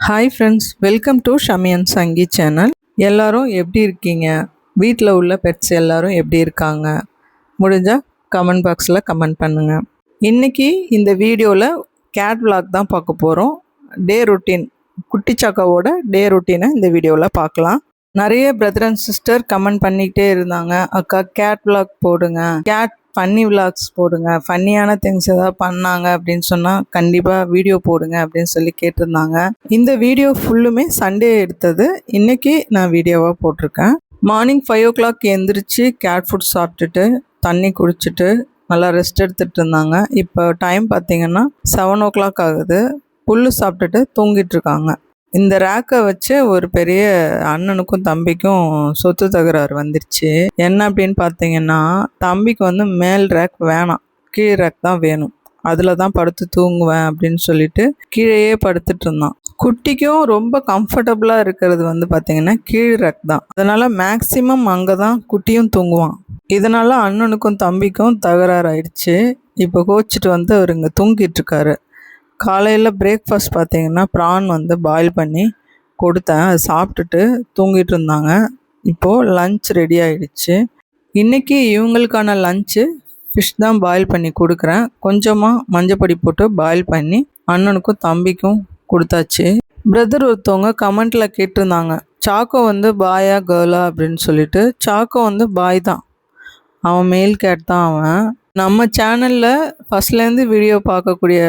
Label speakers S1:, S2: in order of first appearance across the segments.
S1: Hi friends, welcome to Shami and Sangi channel. எல்லாரும் எப்படி இருக்கீங்க? வீட்டில் உள்ள பெட்ஸ் எல்லாரும் எப்படி இருக்காங்க? முடிஞ்சால் கமெண்ட் பாக்ஸில் கமெண்ட் பண்ணுங்கள். இன்றைக்கி இந்த வீடியோவில் கேட் விளாக் தான் பார்க்க போகிறோம். டே ரொட்டீன், குட்டி சாக்காவோட டே ரொட்டீனை இந்த வீடியோவில் பார்க்கலாம். நிறைய பிரதர் அண்ட் சிஸ்டர் கமெண்ட் பண்ணிக்கிட்டே இருந்தாங்க, அக்கா கேட் விளாக் போடுங்க, கேட் ஃபன்னி விளாக்ஸ் போடுங்க, ஃபன்னியான திங்ஸ் ஏதாவது பண்ணாங்க அப்படின்னு சொன்னால் கண்டிப்பாக வீடியோ போடுங்க அப்படின்னு சொல்லி கேட்டிருந்தாங்க. இந்த வீடியோ ஃபுல்லுமே சண்டே எடுத்தது. இன்றைக்கி நான் வீடியோவாக போட்டிருக்கேன். மார்னிங் 5 o'clock எழுந்திரிச்சு கேட் ஃபுட் சாப்பிட்டுட்டு தண்ணி குடிச்சிட்டு நல்லா ரெஸ்ட் எடுத்துகிட்டு இருந்தாங்க. இப்போ டைம் பார்த்திங்கன்னா 7 o'clock ஆகுது. புல்லு சாப்பிட்டுட்டு தூங்கிட்டு இருக்காங்க. இந்த ரேக்கை வச்சு ஒரு பெரிய அண்ணனுக்கும் தம்பிக்கும் சொத்து தகராறு வந்துருச்சு. என்ன அப்படின்னு பார்த்தீங்கன்னா, தம்பிக்கு வந்து மேல் ரேக் வேணாம், கீழ் ரேக் தான் வேணும், அதில் தான் படுத்து தூங்குவேன் அப்படின்னு சொல்லிட்டு கீழேயே படுத்துட்டு இருந்தான். குட்டிக்கும் ரொம்ப கம்ஃபர்டபுளாக இருக்கிறது வந்து பார்த்திங்கன்னா கீழ் ரேக் தான். அதனால் மேக்ஸிமம் அங்கே தான் குட்டியும் தூங்குவான். இதனால் அண்ணனுக்கும் தம்பிக்கும் தகராறு ஆயிடுச்சு. இப்போ கோச்சிட்டு வந்து அவர் இங்கே தூங்கிட்டு இருக்காரு. காலையில் பிரேக்ஃபாஸ்ட் பார்த்திங்கன்னா ப்ரான் வந்து பாயில் பண்ணி கொடுத்தேன். அது சாப்பிட்டுட்டு தூங்கிட்டு இருந்தாங்க. இப்போது லன்ச் ரெடி ஆகிடுச்சு. இன்றைக்கி இவங்களுக்கான லன்ச்சு ஃபிஷ் தான் பாயில் பண்ணி கொடுக்குறேன். கொஞ்சமாக மஞ்சப்பொடி போட்டு பாயில் பண்ணி அண்ணனுக்கும் தம்பிக்கும் கொடுத்தாச்சு. பிரதர் ஒருத்தவங்க கமெண்ட்டில் கேட்டிருந்தாங்க, சாக்கோ வந்து பாயா கேர்ளா அப்படின்னு சொல்லிட்டு. சாக்கோ வந்து பாய் தான், அவன் மேல் கேட் தான். அவன் நம்ம சேனலில் ஃபஸ்ட்லேருந்து வீடியோ பார்க்கக்கூடிய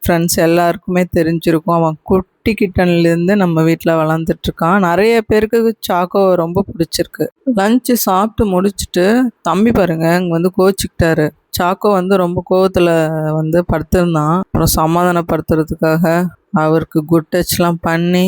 S1: ஃப்ரெண்ட்ஸ் எல்லாருக்குமே தெரிஞ்சிருக்கும். அவன் குட்டி கிட்டன்லேருந்து நம்ம வீட்டில் வளர்ந்துட்டுருக்கான். நிறைய பேருக்கு சாக்கோ ரொம்ப பிடிச்சிருக்கு. லஞ்சு சாப்பிட்டு முடிச்சுட்டு தம்பி பாருங்கள் இங்கே வந்து கோச்சிக்கிட்டாரு. சாக்கோ வந்து ரொம்ப கோவத்தில் வந்து படுத்திருந்தான். அப்புறம் சமாதானப்படுத்துறதுக்காக அவருக்கு குட் டச்லாம் பண்ணி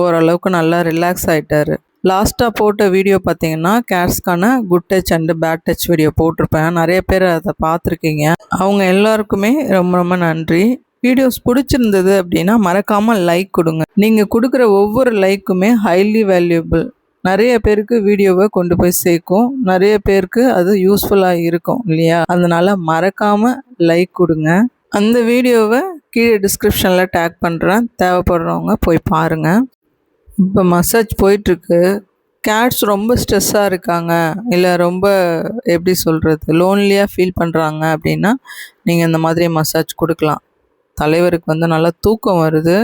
S1: ஓரளவுக்கு நல்லா ரிலாக்ஸ் ஆகிட்டார். லாஸ்ட்டாக போட்ட வீடியோ பார்த்தீங்கன்னா கேட்ஸ்க்கான good touch and bad touch video போட்டிருப்பேன். நிறைய பேர் அதை பார்த்துருக்கீங்க. அவங்க எல்லாருக்குமே ரொம்ப ரொம்ப நன்றி. வீடியோஸ் பிடிச்சிருந்தது அப்படின்னா மறக்காமல் லைக் கொடுங்க. நீங்கள் கொடுக்குற ஒவ்வொரு லைக்குமே ஹைலி வேல்யூபிள். நிறைய பேருக்கு வீடியோவை கொண்டு போய் சேர்க்கும், நிறைய பேருக்கு அது யூஸ்ஃபுல்லாக இருக்கும் இல்லையா? அதனால் மறக்காமல் லைக் கொடுங்க. அந்த வீடியோவை கீழே டிஸ்கிரிப்ஷனில் டேக் பண்ணுறேன், தேவைப்படுறவங்க போய் பாருங்கள். இப்போ மசாஜ் போயிட்டுருக்கு. கேட்ஸ் ரொம்ப ஸ்ட்ரெஸ்ஸாக இருக்காங்க, இல்லை ரொம்ப எப்படி சொல்கிறது லோன்லியாக ஃபீல் பண்ணுறாங்க அப்படின்னா நீங்கள் இந்த மாதிரி மசாஜ் கொடுக்கலாம். தலைவருக்கு வந்து நல்லா தூக்கம் வருது.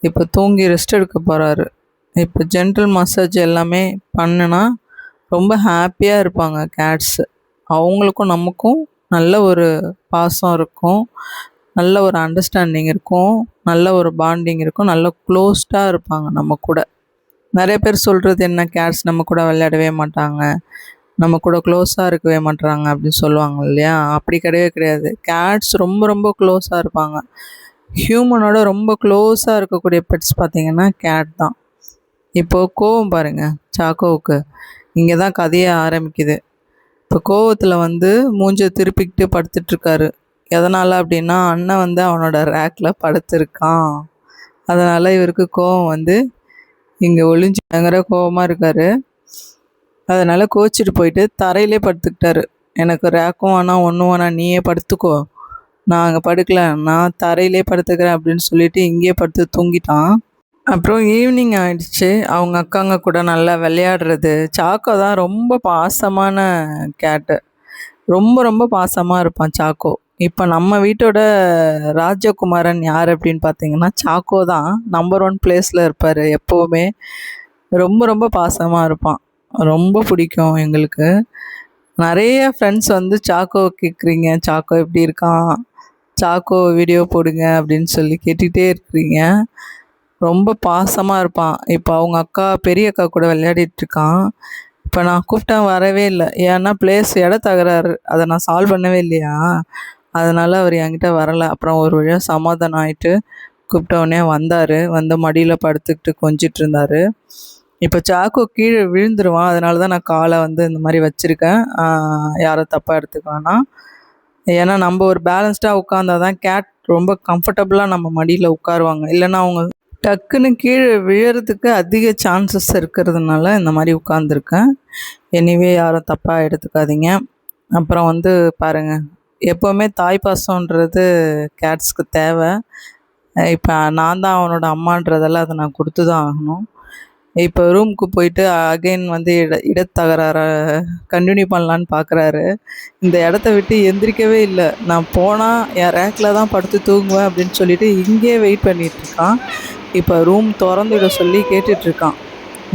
S1: இப்போ தூங்கி ரெஸ்ட் எடுக்க போகிறாரு. இப்போ ஜென்டல் மசாஜ் எல்லாமே பண்ணுனா ரொம்ப ஹாப்பியாக இருப்பாங்க கேட்ஸு. அவங்களுக்கும் நமக்கும் நல்ல ஒரு பாசம் இருக்கும், நல்ல ஒரு அண்டர்ஸ்டாண்டிங் இருக்கும், நல்ல ஒரு பாண்டிங் இருக்கும், நல்ல க்ளோஸ்டாக இருப்பாங்க நம்ம கூட. நிறைய பேர் சொல்கிறது என்ன, கேட்ஸ் நம்ம கூட விளையாடவே மாட்டாங்க, நம்ம கூட க்ளோஸாக இருக்கவே மாட்டாங்க அப்படின்னு சொல்லுவாங்க இல்லையா? அப்படி கிடையவே கிடையாது. கேட்ஸ் ரொம்ப ரொம்ப க்ளோஸாக இருப்பாங்க. ஹியூமனோட ரொம்ப க்ளோஸாக இருக்கக்கூடிய பெட்ஸ் பார்த்திங்கன்னா கேட் தான். இப்போது கோவம் பாருங்கள் சாக்கோவுக்கு, இங்கே தான் கதையே ஆரம்பிக்குது. இப்போ கோவத்தில் வந்து மூஞ்சை திருப்பிக்கிட்டு படுத்துட்ருக்காரு. எதனால் அப்படின்னா அண்ணன் வந்து அவனோட ரேக்கில் படுத்திருக்கான். அதனால் இவருக்கு கோவம் வந்து இங்கே ஒளிஞ்சு பயங்கர கோவமாக இருக்கார். அதனால் கோச்சிட்டு போயிட்டு தரையிலே படுத்துக்கிட்டாரு. எனக்கு ரேக்கும் வேணாம் ஒன்றும் வேணாம், நீயே படுத்துக்கோ, நான் அங்கே படுக்கல, நான் தரையிலே படுத்துக்கிறேன் அப்படின்னு சொல்லிட்டு இங்கேயே படுத்து தூங்கிட்டான். அப்புறம் ஈவினிங் ஆகிடுச்சு. அவங்க அக்காங்க கூட நல்லா விளையாடுறது. சாக்கோ தான் ரொம்ப பாசமான கேட்டு, ரொம்ப ரொம்ப பாசமாக இருப்பான் சாக்கோ. இப்போ நம்ம வீட்டோட ராஜகுமாரன் யார் அப்படின்னு பார்த்தீங்கன்னா சாக்கோ தான். நம்பர் 1 பிளேஸில் இருப்பார் எப்போவுமே. ரொம்ப ரொம்ப பாசமாக இருப்பான், ரொம்ப பிடிக்கும் எங்களுக்கு. நிறைய ஃப்ரெண்ட்ஸ் வந்து சாக்கோ கேட்குறீங்க, சாக்கோ எப்படி இருக்கான், சாக்கோ வீடியோ போடுங்க அப்படின்னு சொல்லி கேட்டுகிட்டே இருக்கிறீங்க. ரொம்ப பாசமாக இருப்பான். இப்போ அவங்க அக்கா பெரிய அக்கா கூட விளையாடிட்டுருக்கான். இப்போ நான் கூப்பிட்டேன் வரவே இல்லை. ஏன்னா இட தகராறு, அதை நான் சால்வ் பண்ணவே இல்லையா, அதனால் அவர் என்கிட்ட வரலை. அப்புறம் ஒரு வழியாக சமாதானம் ஆகிட்டு கூப்பிட்டவுடனே வந்தார். வந்து மடியில் படுத்துக்கிட்டு கொஞ்சிட்டு இருந்தார். இப்போ சாக்கோ கீழே விழுந்துருவான். அதனால தான் நான் காலை வந்து இந்த மாதிரி வச்சுருக்கேன், யாரும் தப்பாக எடுத்துக்கானா. ஏன்னா நம்ம ஒரு பேலன்ஸ்டாக உட்காந்தா தான் கேட் ரொம்ப கம்ஃபர்டபுளாக நம்ம மடியில் உட்காருவாங்க. இல்லைன்னா அவங்க டக்குன்னு கீழே விழறதுக்கு அதிக சான்சஸ் இருக்கிறதுனால இந்த மாதிரி உட்காந்துருக்கேன். எனிவே யாரும் தப்பாக எடுத்துக்காதீங்க. அப்புறம் வந்து பாருங்கள், எப்போவுமே தாய் பாசன்றது கேட்ஸ்க்கு தேவை. இப்போ நான் தான் அவனோட அம்மான்றதெல்லாம் அதை நான் கொடுத்து தான் ஆகணும். இப்போ ரூமுக்கு போயிட்டு அகைன் வந்து இடத்தகராற கண்டினியூ பண்ணலான்னு பார்க்குறாரு. இந்த இடத்த விட்டு எந்திரிக்கவே இல்லை. நான் போனால் என் ரேக்கில் தான் படுத்து தூங்குவேன் அப்படின்னு சொல்லிட்டு இங்கேயே வெயிட் பண்ணிகிட்ருக்கான். இப்போ ரூம் திறந்து விட சொல்லி கேட்டுட்ருக்கான்.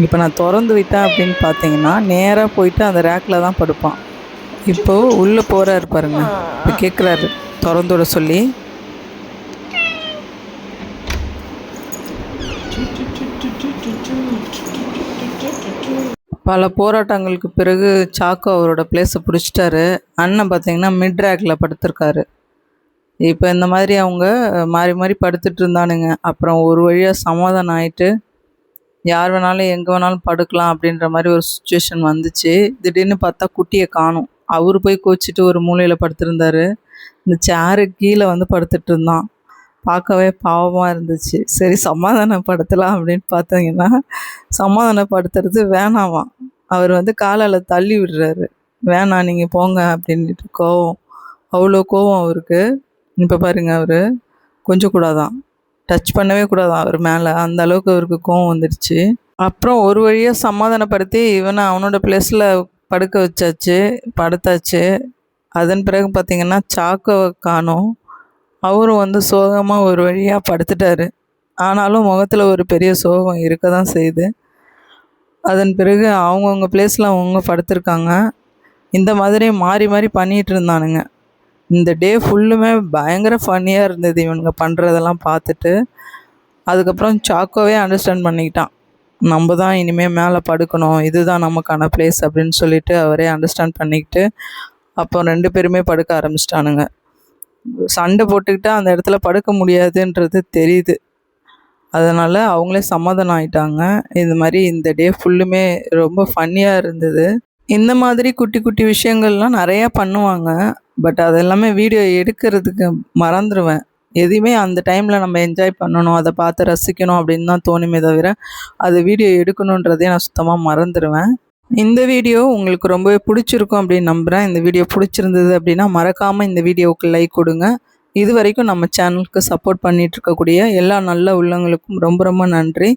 S1: இப்போ நான் திறந்து விட்டேன் அப்படின்னு பார்த்தீங்கன்னா நேராக போயிட்டு அந்த ரேக்கில் தான் படுப்பான். இப்போது உள்ளே போகிறாரு பாருங்க. இப்போ கேட்குறாரு திறந்து விட சொல்லி. பல போராட்டங்களுக்கு பிறகு சாக்கோ அவரோட பிளேஸை பிடிச்சிட்டாரு. அண்ணன் பார்த்தீங்கன்னா மிட் ரேக்கில் படுத்திருக்காரு. இப்போ இந்த மாதிரி அவங்க மாறி மாறி படுத்துட்டு இருந்தானுங்க. அப்புறம் ஒரு வழியாக சமாதானம் ஆயிட்டு யார் வேணாலும் எங்கே வேணாலும் படுக்கலாம் அப்படின்ற மாதிரி ஒரு சுச்சுவேஷன் வந்துச்சு. திடீர்னு பார்த்தா குட்டியை காணும். அவர் போய் கோச்சிட்டு ஒரு மூலையில் படுத்திருந்தாரு. இந்த சேருக்கு கீழே வந்து படுத்துட்டு இருந்தான். பார்க்கவே பாவமாக இருந்துச்சு. சரி சமாதானப்படுத்தலாம் அப்படின்னு பார்த்தீங்கன்னா சமாதானப்படுத்துறது வேணாமாம். அவர் வந்து காலால் தள்ளி விடுறாரு. வேணாம் நீங்கள் போங்க அப்படின்ட்டு கோவம், அவ்வளோ கோவம் அவருக்கு. இப்போ பாருங்க, அவர் கொஞ்சம் கூடாதான், டச் பண்ணவே கூடாதான் அவர் மேலே, அந்த அளவுக்கு அவருக்கு கோவம் வந்துடுச்சு. அப்புறம் ஒரு வழியாக சமாதானப்படுத்தி இவனை அவனோட பிளேஸில் படுக்க வச்சாச்சு, படுத்தாச்சு. அதன் பிறகு பார்த்திங்கன்னா சாக்கோவை காணோம். அவரும் வந்து சோகமாக ஒரு வழியாக படுத்துட்டார். ஆனாலும் முகத்தில் ஒரு பெரிய சோகம் இருக்க தான் செய்யுது. அதன் பிறகு அவங்கவுங்க பிளேஸில் அவங்கவுங்க படுத்திருக்காங்க. இந்த மாதிரி மாறி மாறி பண்ணிகிட்டு இருந்தானுங்க. இந்த டே ஃபுல்லுமே பயங்கர ஃபன்னியாக இருந்தது இவனுங்க பண்ணுறதெல்லாம் பார்த்துட்டு. அதுக்கப்புறம் சாக்கோவே அண்டர்ஸ்டாண்ட் பண்ணிக்கிட்டான். நம்ம தான் இனிமேல் மேலே படுக்கணும், இதுதான் நமக்கான பிளேஸ் அப்படின்னு சொல்லிட்டு அவரே அண்டர்ஸ்டாண்ட் பண்ணிக்கிட்டு அப்போ 2 பேருமே படுக்க ஆரம்பிச்சிட்டானுங்க. சண்டை போட்டுக்கிட்டால் அந்த இடத்துல படுக்க முடியாதுன்றது தெரியுது. அதனால் அவங்களே சமாதானம் ஆகிட்டாங்க. இது மாதிரி இந்த டே ஃபுல்லுமே ரொம்ப ஃபன்னியாக இருந்தது. இந்த மாதிரி குட்டி குட்டி விஷயங்கள்லாம் நிறையா பண்ணுவாங்க. பட் அதெல்லாமே வீடியோ எடுக்கிறதுக்கு மறந்துடுவேன். எதையுமே அந்த டைமில் நம்ம என்ஜாய் பண்ணணும், அதை பார்த்து ரசிக்கணும் அப்படின்னு தான் தோணுமே தவிர அது வீடியோ எடுக்கணுன்றதே நான் சுத்தமாக மறந்துடுவேன். இந்த வீடியோ உங்களுக்கு ரொம்பவே பிடிச்சிருக்கும் அப்படின்னு நம்புகிறேன். இந்த வீடியோ பிடிச்சிருந்தது அப்படின்னா மறக்காமல் இந்த வீடியோவுக்கு லைக் கொடுங்க. இது வரைக்கும் நம்ம சேனலுக்கு சப்போர்ட் பண்ணிகிட்ருக்கக்கூடிய எல்லா நல்ல உள்ளவங்களுக்கும் ரொம்ப ரொம்ப நன்றி.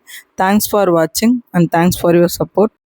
S1: தேங்க்ஸ் ஃபார் வாட்சிங் and thanks for your support.